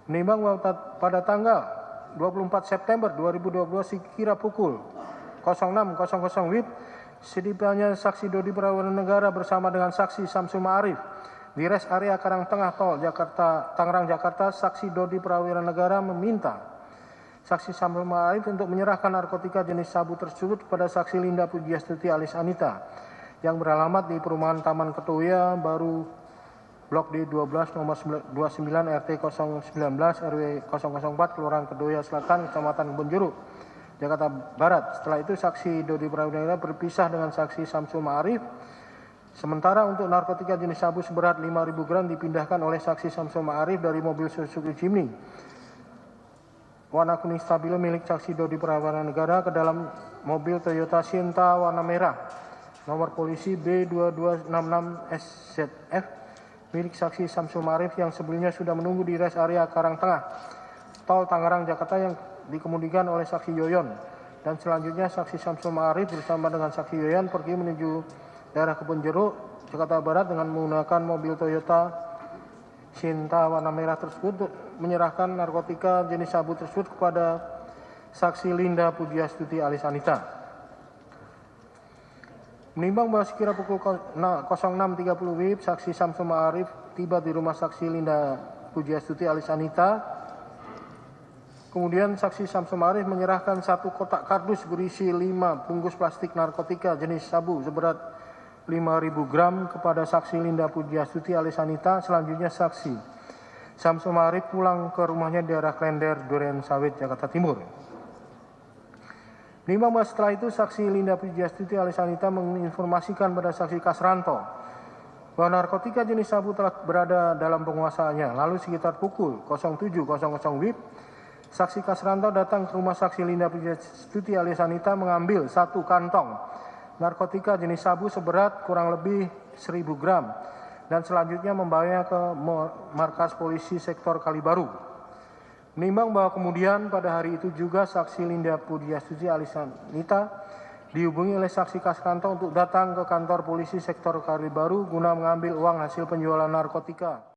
Menimbang bahwa pada tanggal 24 September 2022 sekira pukul 06.00 WIB, setibanya saksi Dodi Prawira Negara bersama dengan saksi Samsul Ma'arif di res area Karangtengah Tol Tangerang Jakarta, saksi Dodi Prawira Negara meminta saksi Samsul Ma'arif untuk menyerahkan narkotika jenis sabu tersebut kepada saksi Linda Pujiastuti alias Anita yang beralamat di perumahan Taman Ketuya Baru Blok D12 nomor 29 RT 019 RW 004 Kelurahan Kedoya Selatan Kecamatan Kebonjeruk Jakarta Barat. Setelah itu saksi Dodi Prawira berpisah dengan saksi Samsul Ma'arif. Sementara untuk narkotika jenis sabu seberat 5.000 gram dipindahkan oleh saksi Samsul Ma'arif dari mobil Suzuki Jimny warna kuning stabilo milik saksi Dodi Prawira Negara ke dalam mobil Toyota Sienta warna merah nomor polisi B2266SZF milik saksi Samsul Ma'arif yang sebelumnya sudah menunggu di res area Karangtengah Tol Tangerang Jakarta yang dikemudikan oleh saksi Yoyon, dan selanjutnya saksi Samsul Ma'arif bersama dengan saksi Yoyon pergi menuju daerah Kebonjeruk Jakarta Barat dengan menggunakan mobil Toyota Sienta warna merah tersebut untuk menyerahkan narkotika jenis sabu tersebut kepada saksi Linda Pujiastuti alias Anita. Menimbang bahwa sekira pukul 06.30 WIB, saksi Samsul Ma'arif tiba di rumah saksi Linda Pujiastuti alias Anita. Kemudian saksi Samsul Ma'arif menyerahkan satu kotak kardus berisi 5 bungkus plastik narkotika jenis sabu seberat 5.000 gram kepada saksi Linda Pujiastuti alias Anita. Selanjutnya saksi Samsul Ma'arif pulang ke rumahnya di daerah Klender, Duren Sawit, Jakarta Timur. Menimbang bahwa setelah itu saksi Linda Pujiastuti alias Anita menginformasikan pada saksi Kasranto bahwa narkotika jenis sabu telah berada dalam penguasaannya. Lalu sekitar pukul 07.00 WIB, saksi Kasranto datang ke rumah saksi Linda Pujiastuti alias Anita mengambil satu kantong narkotika jenis sabu seberat kurang lebih 1.000 gram dan selanjutnya membawanya ke markas polisi sektor Kalibaru. Menimbang bahwa kemudian pada hari itu juga saksi Linda Pujiastuti alias Anita dihubungi oleh saksi Kasranto untuk datang ke kantor polisi sektor Kalibaru guna mengambil uang hasil penjualan narkotika.